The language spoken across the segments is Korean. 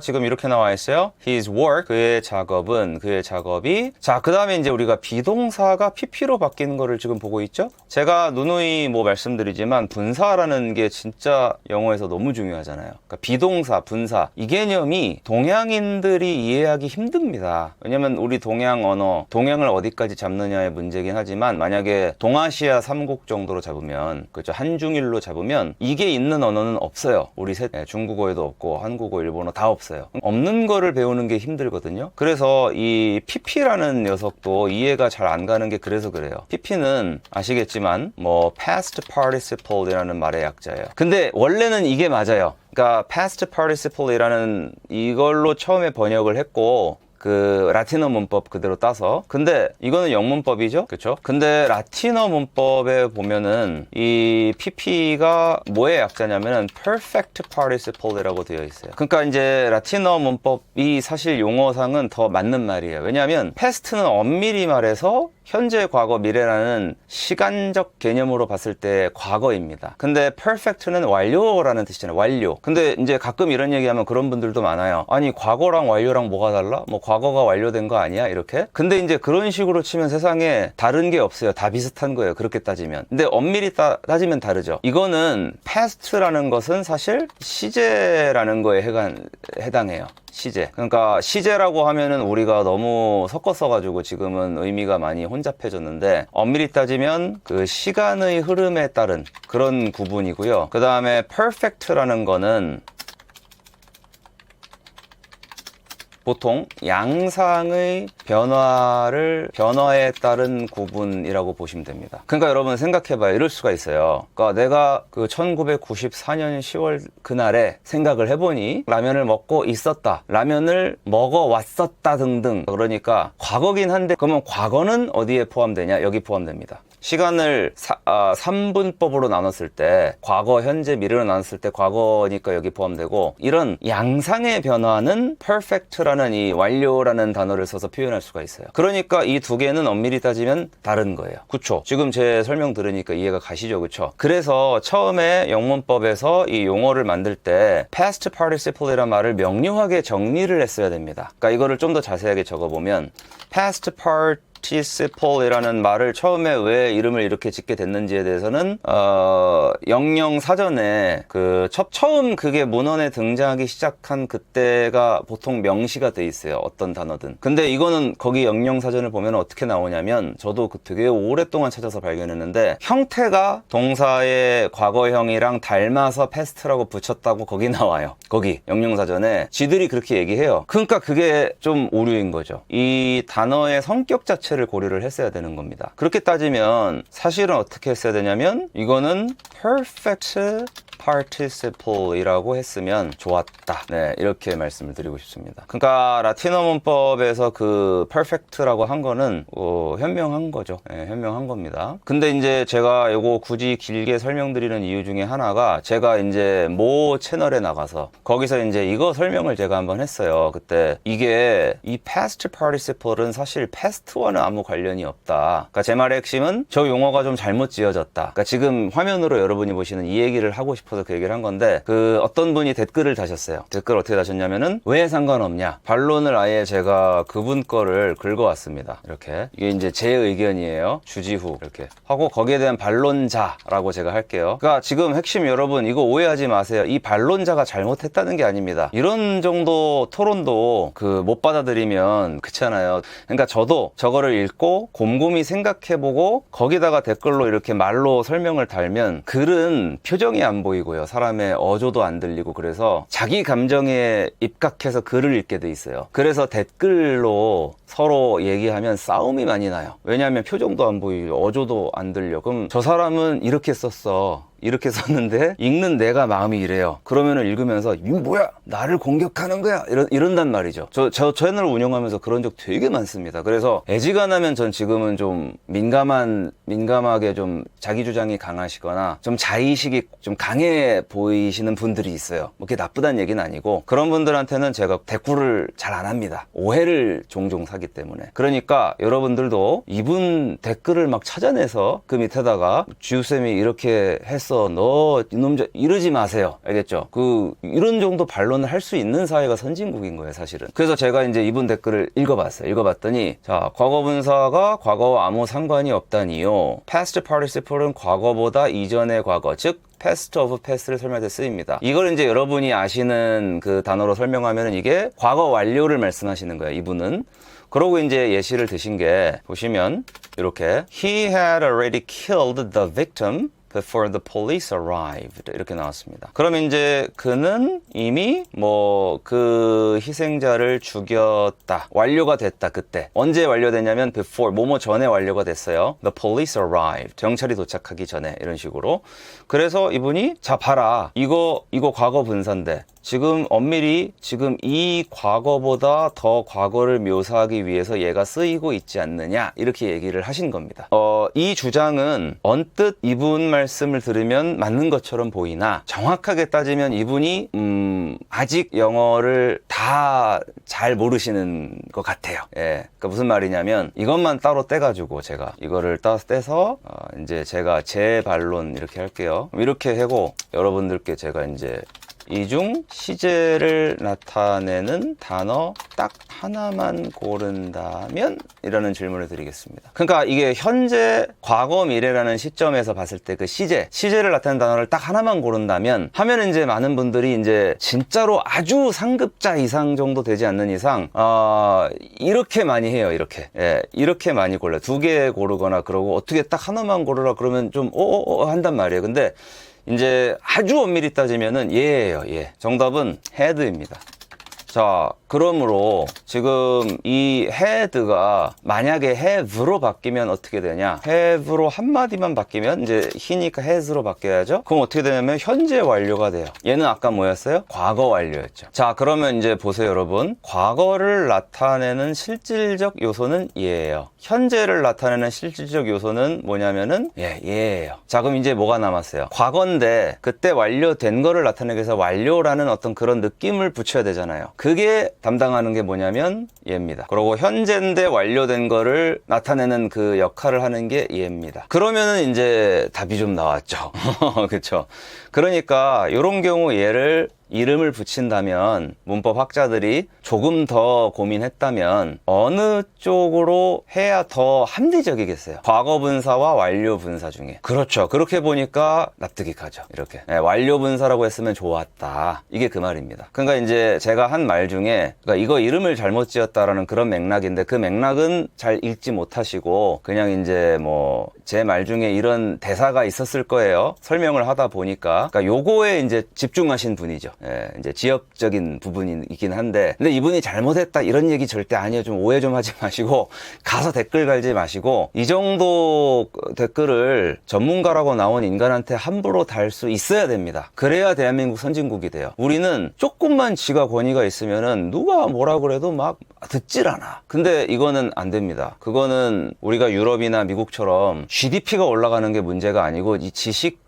지금 이렇게 나와 있어요. His work, 그의 작업이. 자, 그 다음에 이제 우리가 비동사가 pp로 바뀌는 거를 지금 보고 있죠. 제가 누누이 뭐 말씀드리지만 분사라는 게 진짜 영어에서 너무 중요하잖아요. 그러니까 비동사, 분사 이 개념이 동양인들이 이해하기 힘듭니다. 왜냐면 우리 동양 언어, 동양을 어디까지 잡느냐의 문제긴 하지만 만약에 동아시아 3국 정도로 잡으면, 그렇죠, 한중일로 잡으면 이게 있는 언어는 없어요. 우리 중국어에도 없고 한국어, 일본어 다 없어요. 없는 거를 배우는 게 힘들거든요. 그래서 이 pp라는 녀석도 이해가 잘 안 가는 게 그래서 그래요. pp는 아시겠지만 뭐 past participle이라는 말의 약자예요. 근데 원래는 이게 맞아요. 그러니까 past participle이라는 이걸로 처음에 번역을 했고, 그 라틴어 문법 그대로 따서. 근데 이거는 영문법이죠, 그렇죠? 근데 라틴어 문법에 보면은 이 pp가 뭐의 약자냐면은 perfect participle이라고 되어 있어요. 그러니까 이제 라틴어 문법이 사실 용어상은 더 맞는 말이에요. 왜냐하면 past는 엄밀히 말해서 현재, 과거, 미래라는 시간적 개념으로 봤을 때 과거입니다. 근데 perfect는 완료라는 뜻이잖아요. 완료. 근데 이제 가끔 이런 얘기하면 그런 분들도 많아요. 아니, 과거랑 완료랑 뭐가 달라? 뭐 과거가 완료된 거 아니야? 이렇게. 근데 이제 그런 식으로 치면 세상에 다른 게 없어요. 다 비슷한 거예요. 그렇게 따지면. 근데 엄밀히 따지면 다르죠. 이거는 past라는 것은 사실 시제라는 거에 해당해요. 시제. 그러니까 시제라고 하면은 우리가 너무 섞어 써가지고 지금은 의미가 많이 혼잡해졌는데, 엄밀히 따지면 그 시간의 흐름에 따른 그런 구분이고요. 그 다음에 perfect라는 거는 보통 양상의 변화에 따른 구분이라고 보시면 됩니다. 그러니까 여러분 생각해봐요. 이럴 수가 있어요. 그러니까 내가 그 1994년 10월 그날에 생각을 해보니 라면을 먹고 있었다, 라면을 먹어왔었다 등등. 그러니까 과거긴 한데, 그러면 과거는 어디에 포함되냐? 여기 포함됩니다. 시간을 3분법으로 나눴을 때 과거, 현재, 미래로 나눴을 때 과거니까 여기 포함되고, 이런 양상의 변화는 perfect라는 이 완료라는 단어를 써서 표현할 수가 있어요. 그러니까 이 두 개는 엄밀히 따지면 다른 거예요. 그쵸? 지금 제 설명 들으니까 이해가 가시죠? 그쵸? 그래서 처음에 영문법에서 이 용어를 만들 때 past participle이라는 말을 명료하게 정리를 했어야 됩니다. 그러니까 이거를 좀 더 자세하게 적어보면 past participle이라는 말을 처음에 왜 이름을 이렇게 짓게 됐는지에 대해서는 영영 사전에 처음 그게 문헌에 등장하기 시작한 그때가 보통 명시가 돼 있어요. 어떤 단어든. 근데 이거는 거기 영영 사전을 보면 어떻게 나오냐면, 저도 되게 오랫동안 찾아서 발견했는데 형태가 동사의 과거형이랑 닮아서 past라고 붙였다고 거기 나와요. 거기 영영 사전에 지들이 그렇게 얘기해요. 그러니까 그게 좀 오류인 거죠. 이 단어의 성격 자체를 고려를 했어야 되는 겁니다. 그렇게 따지면 사실은 어떻게 했어야 되냐면, 이거는 perfect participle이라고 했으면 좋았다. 네, 이렇게 말씀을 드리고 싶습니다. 그러니까 라틴어 문법에서 그 perfect라고 한 거는 현명한 거죠. 네, 현명한 겁니다. 근데 이제 제가 이거 굳이 길게 설명드리는 이유 중에 하나가, 제가 이제 모 채널에 나가서 거기서 이제 이거 설명을 제가 한번 했어요. 그때 이게 이 past participle은 사실 past와는 아무 관련이 없다. 그러니까 제 말의 핵심은 저 용어가 좀 잘못 지어졌다. 그러니까 지금 화면으로 여러분이 보시는 이 얘기를 하고 싶어서 그 얘기를 한 건데, 어떤 분이 댓글을 다셨어요. 댓글 어떻게 다셨냐면은, 왜 상관없냐? 반론을 아예 제가 그분 거를 긁어왔습니다. 이렇게. 이게 이제 제 의견이에요. 주지후. 이렇게 하고 거기에 대한 반론자라고 제가 할게요. 그러니까 지금 핵심, 여러분 이거 오해하지 마세요. 이 반론자가 잘못했다는 게 아닙니다. 이런 정도 토론도 못 받아들이면 그렇잖아요. 그러니까 저도 저거를 읽고 곰곰이 생각해보고 거기다가 댓글로 이렇게 말로 설명을 달면 글은 표정이 안 보이고 사람의 어조도 안 들리고, 그래서 자기 감정에 입각해서 글을 읽게 돼 있어요. 그래서 댓글로 서로 얘기하면 싸움이 많이 나요. 왜냐하면 표정도 안 보이고 어조도 안 들려. 그럼 저 사람은 이렇게 썼어, 이렇게 썼는데 읽는 내가 마음이 이래요. 그러면은 읽으면서 이거 뭐야? 나를 공격하는 거야? 이런단 말이죠. 저 채널을 운영하면서 그런 적 되게 많습니다. 그래서 애지간하면 전 지금은 좀 민감하게 좀 자기 주장이 강하시거나 좀 자의식이 좀 강해 보이시는 분들이 있어요. 뭐 그게 나쁘다는 얘기는 아니고, 그런 분들한테는 제가 대꾸를 잘 안 합니다. 오해를 종종 사기 때문에. 그러니까 여러분들도 이분 댓글을 막 찾아내서 그 밑에다가 지우쌤이 이렇게 했어, 미쳤어, 너 이놈 이러지 마세요. 알겠죠? 이런 정도 반론을 할 수 있는 사회가 선진국인 거예요, 사실은. 그래서 제가 이제 이분 댓글을 읽어봤더니, 자, 과거 분사가 과거와 아무 상관이 없다니요. past participle은 과거보다 이전의 과거, 즉 past of past를 설명할 때 쓰입니다. 이걸 이제 여러분이 아시는 그 단어로 설명하면 이게 과거 완료를 말씀하시는 거예요, 이분은. 그러고 이제 예시를 드신 게 보시면 이렇게 He had already killed the victim before the police arrived 이렇게 나왔습니다. 그럼 이제 그는 이미 뭐 그 희생자를 죽였다. 완료가 됐다. 그때. 언제 완료됐냐면 before 뭐뭐 전에 완료가 됐어요. The police arrived. 경찰이 도착하기 전에 이런 식으로. 그래서 이분이 자 봐라. 이거 과거 분사인데 지금 엄밀히 지금 이 과거보다 더 과거를 묘사하기 위해서 얘가 쓰이고 있지 않느냐 이렇게 얘기를 하신 겁니다. 이 주장은 언뜻 이분 말씀을 들으면 맞는 것처럼 보이나 정확하게 따지면 이분이 아직 영어를 다 잘 모르시는 것 같아요. 예, 그러니까 무슨 말이냐면 이것만 따로 떼가지고 제가 이거를 떼서 이제 제가 제 반론 이렇게 할게요. 이렇게 하고 여러분들께 제가 이제 이중 시제를 나타내는 단어 딱 하나만 고른다면? 이라는 질문을 드리겠습니다. 그러니까 이게 현재, 과거, 미래라는 시점에서 봤을 때 그 시제를 나타내는 단어를 딱 하나만 고른다면 하면 이제 많은 분들이 이제 진짜로 아주 상급자 이상 정도 되지 않는 이상 이렇게 많이 해요. 이렇게 많이 골라요. 2개 고르거나 그러고 어떻게 딱 하나만 고르라 그러면 좀 한단 말이에요. 근데 이제 아주 엄밀히 따지면은 예예요. 예. 정답은 had입니다. 자, 그러므로 지금 이 had가 만약에 have로 바뀌면 어떻게 되냐? have로 한마디만 바뀌면 이제 he니까 has로 바뀌어야죠? 그럼 어떻게 되냐면 현재 완료가 돼요. 얘는 아까 뭐였어요? 과거 완료였죠. 자, 그러면 이제 보세요, 여러분. 과거를 나타내는 실질적 요소는 얘예요. 현재를 나타내는 실질적 요소는 뭐냐면은 얘예요. 자, 그럼 이제 뭐가 남았어요? 과거인데 그때 완료된 거를 나타내기 위해서 완료라는 어떤 그런 느낌을 붙여야 되잖아요. 그게 담당하는 게 뭐냐면 얘입니다. 그리고 현재인데 완료된 거를 나타내는 그 역할을 하는 게 얘입니다. 그러면은 이제 답이 좀 나왔죠. 그쵸? 그러니까 이런 경우 얘를 이름을 붙인다면 문법 학자들이 조금 더 고민했다면 어느 쪽으로 해야 더 합리적이겠어요? 과거 분사와 완료 분사 중에. 그렇죠. 그렇게 보니까 납득이 가죠. 이렇게. 완료 분사라고 했으면 좋았다. 이게 그 말입니다. 그러니까 이제 제가 한 말 중에 그러니까 이거 이름을 잘못 지었다라는 그런 맥락인데 그 맥락은 잘 읽지 못하시고 그냥 이제 뭐 제 말 중에 이런 대사가 있었을 거예요. 설명을 하다 보니까. 그러니까 요거에 이제 집중하신 분이죠. 이제 지역적인 부분이긴 한데 근데 이분이 잘못했다 이런 얘기 절대 아니에요. 좀 오해 좀 하지 마시고 가서 댓글 갈지 마시고 이 정도 댓글을 전문가라고 나온 인간한테 함부로 달 수 있어야 됩니다. 그래야 대한민국 선진국이 돼요. 우리는 조금만 지가 권위가 있으면은 누가 뭐라 그래도 막 듣질 않아. 근데 이거는 안 됩니다. 그거는 우리가 유럽이나 미국처럼 GDP가 올라가는 게 문제가 아니고 이 지식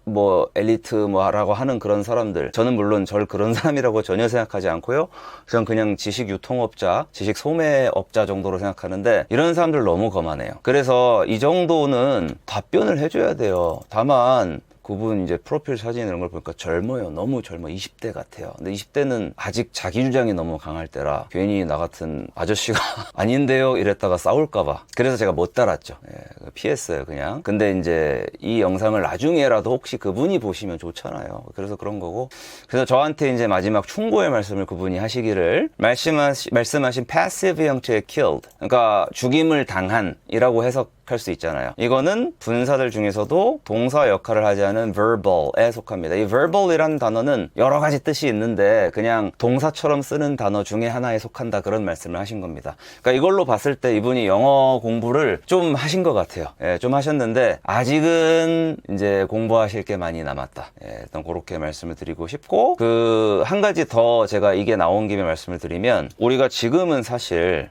뭐 엘리트 뭐라고 하는 그런 사람들, 저는 물론 절 그런 사람이라고 전혀 생각하지 않고요. 저는 그냥 지식 유통업자, 지식 소매업자 정도로 생각하는데 이런 사람들 너무 거만해요. 그래서 이 정도는 답변을 해줘야 돼요. 다만 그분 이제 프로필 사진 이런 걸 보니까 젊어요. 너무 젊어. 20대 같아요. 근데 20대는 아직 자기 주장이 너무 강할 때라 괜히 나 같은 아저씨가 아닌데요 이랬다가 싸울까봐. 그래서 제가 못 달았죠. 피했어요, 그냥. 근데 이제 이 영상을 나중에라도 혹시 그분이 보시면 좋잖아요. 그래서 그런 거고. 그래서 저한테 이제 마지막 충고의 말씀을 그분이 하시기를 말씀하신 passive 형태의 killed. 그러니까 죽임을 당한이라고 해석할 수 있잖아요. 이거는 분사들 중에서도 동사 역할을 하지 않은 verbal에 속합니다. 이 verbal이라는 단어는 여러 가지 뜻이 있는데 그냥 동사처럼 쓰는 단어 중에 하나에 속한다 그런 말씀을 하신 겁니다. 그러니까 이걸로 봤을 때 이분이 영어 공부를 좀 하신 것 같아요. 좀 하셨는데 아직은 이제 공부하실 게 많이 남았다. 일단 그렇게 말씀을 드리고 싶고 그 한 가지 더 제가 이게 나온 김에 말씀을 드리면 우리가 지금은 사실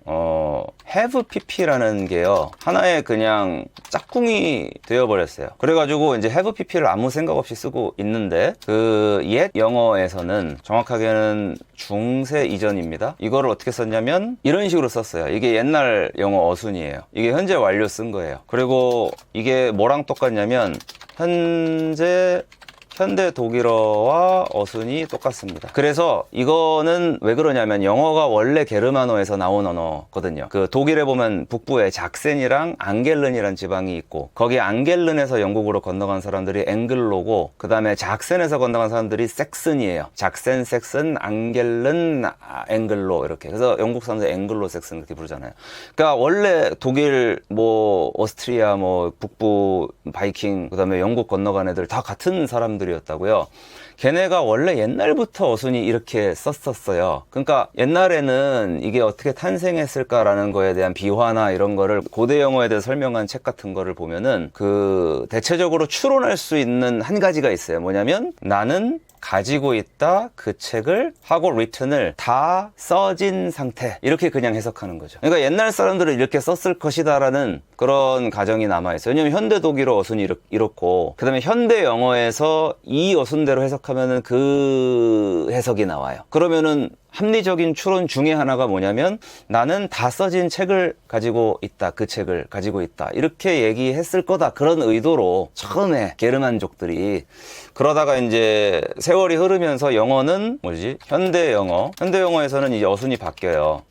have pp라는 게요 하나의 그냥 짝꿍이 되어버렸어요. 그래가지고 이제 have pp를 아무 생각 없이 쓰고 있는데 그 옛 영어에서는 정확하게는 중세 이전입니다. 이거를 어떻게 썼냐면 이런 식으로 썼어요. 이게 옛날 영어 어순이에요. 이게 현재 완료 쓴 거예요. 그리고 이게 뭐랑 똑같냐면 현재 현대 독일어와 어순이 똑같습니다. 그래서 이거는 왜 그러냐면 영어가 원래 게르만어에서 나온 언어거든요. 그 독일에 보면 북부에 작센이랑 앙겔른이라는 지방이 있고, 거기 앙겔른에서 영국으로 건너간 사람들이 앵글로고, 그 다음에 작센에서 건너간 사람들이 섹슨이에요. 작센, 섹슨, 앙겔른, 앵글로 이렇게. 그래서 영국 사람들 앵글로 섹슨 이렇게 부르잖아요. 그러니까 원래 독일, 뭐 오스트리아, 뭐 북부 바이킹, 그 다음에 영국 건너간 애들 다 같은 사람들 였다고요. 걔네가 원래 옛날부터 어순이 이렇게 썼었어요. 그러니까 옛날에는 이게 어떻게 탄생했을까라는 거에 대한 비화나 이런 거를 고대 영어에 대해 설명한 책 같은 거를 보면은 그 대체적으로 추론할 수 있는 한 가지가 있어요. 뭐냐면 나는 가지고 있다 그 책을 하고 written을 다 써진 상태, 이렇게 그냥 해석하는 거죠. 그러니까 옛날 사람들은 이렇게 썼을 것이다 라는 그런 가정이 남아있어요. 왜냐면 현대 독일어 어순이 이렇고, 그 다음에 현대 영어에서 이 어순대로 해석하면은 그 해석이 나와요. 그러면은 합리적인 추론 중에 하나가 뭐냐면 나는 다 써진 책을 가지고 있다, 그 책을 가지고 있다, 이렇게 얘기했을 거다, 그런 의도로 처음에 게르만족들이. 그러다가 이제 세월이 흐르면서 영어는 뭐지? 현대 영어에서는 이제 어순이 바뀌어요.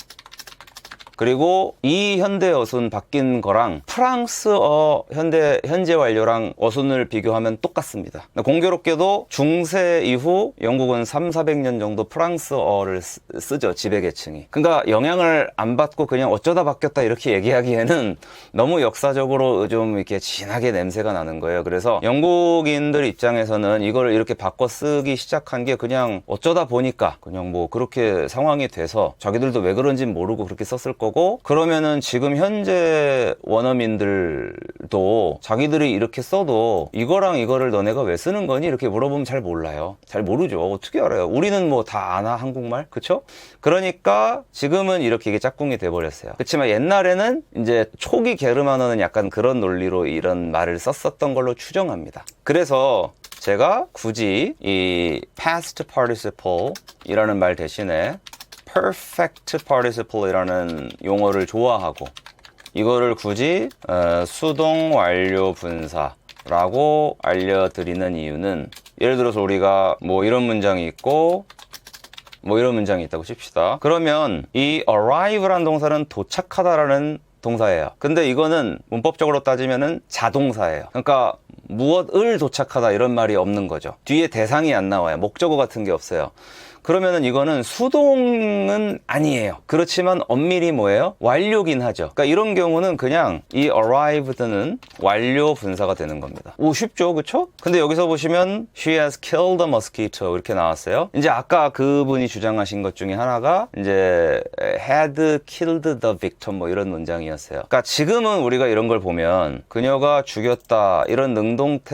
그리고 이 현대 어순 바뀐 거랑 프랑스어 현재 완료랑 어순을 비교하면 똑같습니다. 공교롭게도 중세 이후 영국은 300~400년 정도 프랑스어를 쓰죠, 지배계층이. 그러니까 영향을 안 받고 그냥 어쩌다 바뀌었다 이렇게 얘기하기에는 너무 역사적으로 좀 이렇게 진하게 냄새가 나는 거예요. 그래서 영국인들 입장에서는 이걸 이렇게 바꿔 쓰기 시작한 게 그냥 어쩌다 보니까 그냥 뭐 그렇게 상황이 돼서 자기들도 왜 그런지 모르고 그렇게 썼을 거고, 그러면은 지금 현재 원어민들도 자기들이 이렇게 써도 이거랑 이거를 너네가 왜 쓰는 거니? 이렇게 물어보면 잘 몰라요. 잘 모르죠. 어떻게 알아요? 우리는 뭐 다 아나, 한국말? 그쵸? 그러니까 지금은 이렇게 이게 짝꿍이 돼버렸어요. 그렇지만 옛날에는 이제 초기 게르만어는 약간 그런 논리로 이런 말을 썼었던 걸로 추정합니다. 그래서 제가 굳이 이 past participle 이라는 말 대신에 perfect participle 이라는 용어를 좋아하고, 이거를 굳이 수동 완료 분사라고 알려드리는 이유는, 예를 들어서 우리가 뭐 이런 문장이 있고 뭐 이런 문장이 있다고 칩시다. 그러면 이 arrive라는 동사는 도착하다라는 동사예요. 근데 이거는 문법적으로 따지면은 자동사예요. 그러니까 무엇을 도착하다 이런 말이 없는 거죠. 뒤에 대상이 안 나와요. 목적어 같은 게 없어요. 그러면은 이거는 수동은 아니에요. 그렇지만 엄밀히 뭐예요? 완료긴 하죠. 그러니까 이런 경우는 그냥 이 arrived는 완료 분사가 되는 겁니다. 오, 쉽죠, 그쵸? 근데 여기서 보시면 she has killed a mosquito 이렇게 나왔어요. 이제 아까 그분이 주장하신 것 중에 하나가 이제 had killed the victim 뭐 이런 문장이었어요. 그러니까 지금은 우리가 이런 걸 보면 그녀가 죽였다 이런 능동태인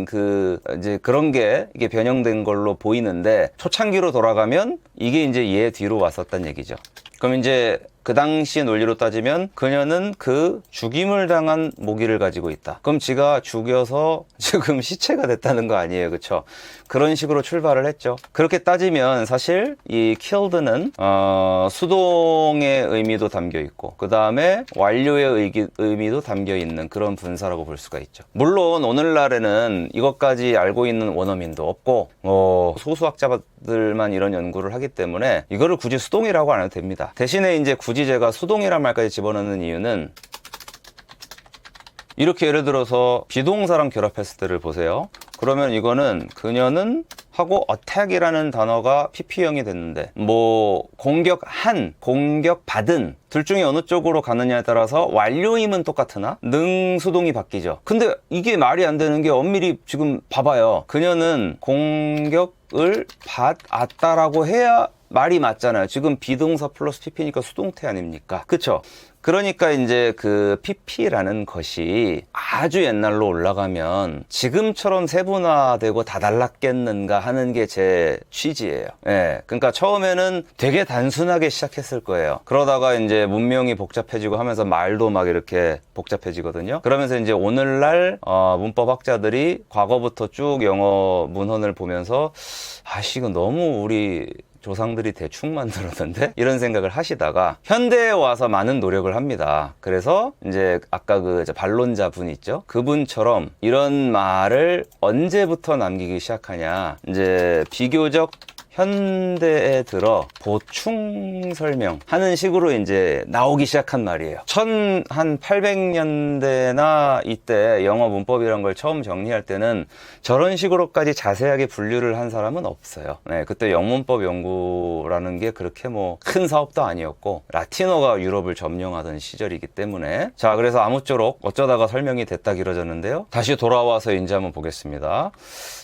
그 이제 그런 게 이게 변형된 걸로 보이는데, 초창기로 돌아가면 이게 이제 얘 뒤로 왔었단 얘기죠. 그럼 이제 그 당시의 논리로 따지면 그녀는 그 죽임을 당한 모기를 가지고 있다. 그럼 지가 죽여서 지금 시체가 됐다는 거 아니에요, 그쵸? 그런 식으로 출발을 했죠. 그렇게 따지면 사실 이 killed는 수동의 의미도 담겨 있고, 그 다음에 완료의 의미도 담겨 있는 그런 분사라고 볼 수가 있죠. 물론 오늘날에는 이것까지 알고 있는 원어민도 없고 소수학자들만 이런 연구를 하기 때문에 이거를 굳이 수동이라고 안 해도 됩니다. 대신에 이제 굳이 제가 수동이란 말까지 집어넣는 이유는, 이렇게 예를 들어서 비동사랑 결합했을 때를 보세요. 그러면 이거는 그녀는 하고 attack이라는 단어가 pp형이 됐는데, 뭐 공격한, 공격받은 둘 중에 어느 쪽으로 가느냐에 따라서 완료임은 똑같으나 능수동이 바뀌죠. 근데 이게 말이 안 되는 게, 엄밀히 지금 봐봐요. 그녀는 공격을 받았다라고 해야 말이 맞잖아요. 지금 비동사 플러스 pp니까 수동태 아닙니까? 그쵸? 그러니까 이제 그 pp라는 것이 아주 옛날로 올라가면 지금처럼 세분화되고 다 달랐겠는가 하는 게 제 취지예요. 예. 그러니까 처음에는 되게 단순하게 시작했을 거예요. 그러다가 이제 문명이 복잡해지고 하면서 말도 막 이렇게 복잡해지거든요. 그러면서 이제 오늘날 문법학자들이 과거부터 쭉 영어 문헌을 보면서 이건 너무 우리 조상들이 대충 만들었는데 이런 생각을 하시다가 현대에 와서 많은 노력을 합니다. 그래서 이제 아까 그 반론자 분 있죠? 그분처럼 이런 말을 언제부터 남기기 시작하냐, 이제 비교적 현대에 들어 보충 설명하는 식으로 이제 나오기 시작한 말이에요. 1800년대나 이때 영어 문법이란 걸 처음 정리할 때는 저런 식으로까지 자세하게 분류를 한 사람은 없어요. 네, 그때 영문법 연구라는 게 그렇게 뭐 큰 사업도 아니었고 라틴어가 유럽을 점령하던 시절이기 때문에. 자, 그래서 아무쪼록 어쩌다가 설명이 됐다 길어졌는데요. 다시 돌아와서 이제 한번 보겠습니다.